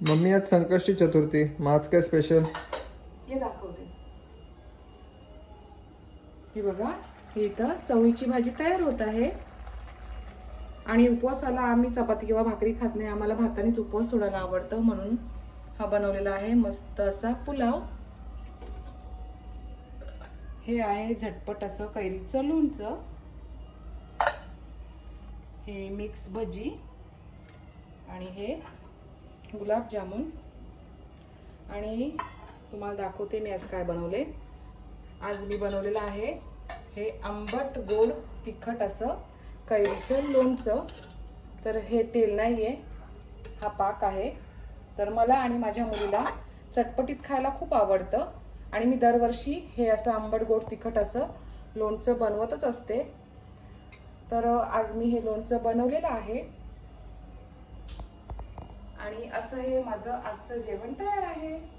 Mummy आज संकष्टी चतुर्थी, मग आज काय स्पेशल? हे दाखवते. हे बघा, हे इथं चवळीची भाजी तयार होत आहे. आणि उपवासाला आम्ही चपाती किंवा भाकरी खात नाही, आम्हाला भातानेच उपवास सोडायला आवडतं, म्हणून हा बनवलेला आहे मस्त असा पुलाव. हे आहे झटपट असं कैरीचं लोणचं. हे मिक्स भजी आणि हे गुलाबजामुन. आणि तुम्हाला दाखवते मी आज काय बनवले. आज मी बनवलेलं आहे हे आंबट गोड तिखट असं कैरीचं लोणचं. तर हे तेल नाही आहे, हा पाक आहे. तर मला आणि माझ्या मुलीला चटपटीत खायला खूप आवडतं आणि मी दरवर्षी हे असं आंबट गोड तिखट असं लोणचं बनवतच असते. तर आज मी हे लोणचं बनवलेलं आहे आणि असं हे माझं आजचं जेवण तयार आहे.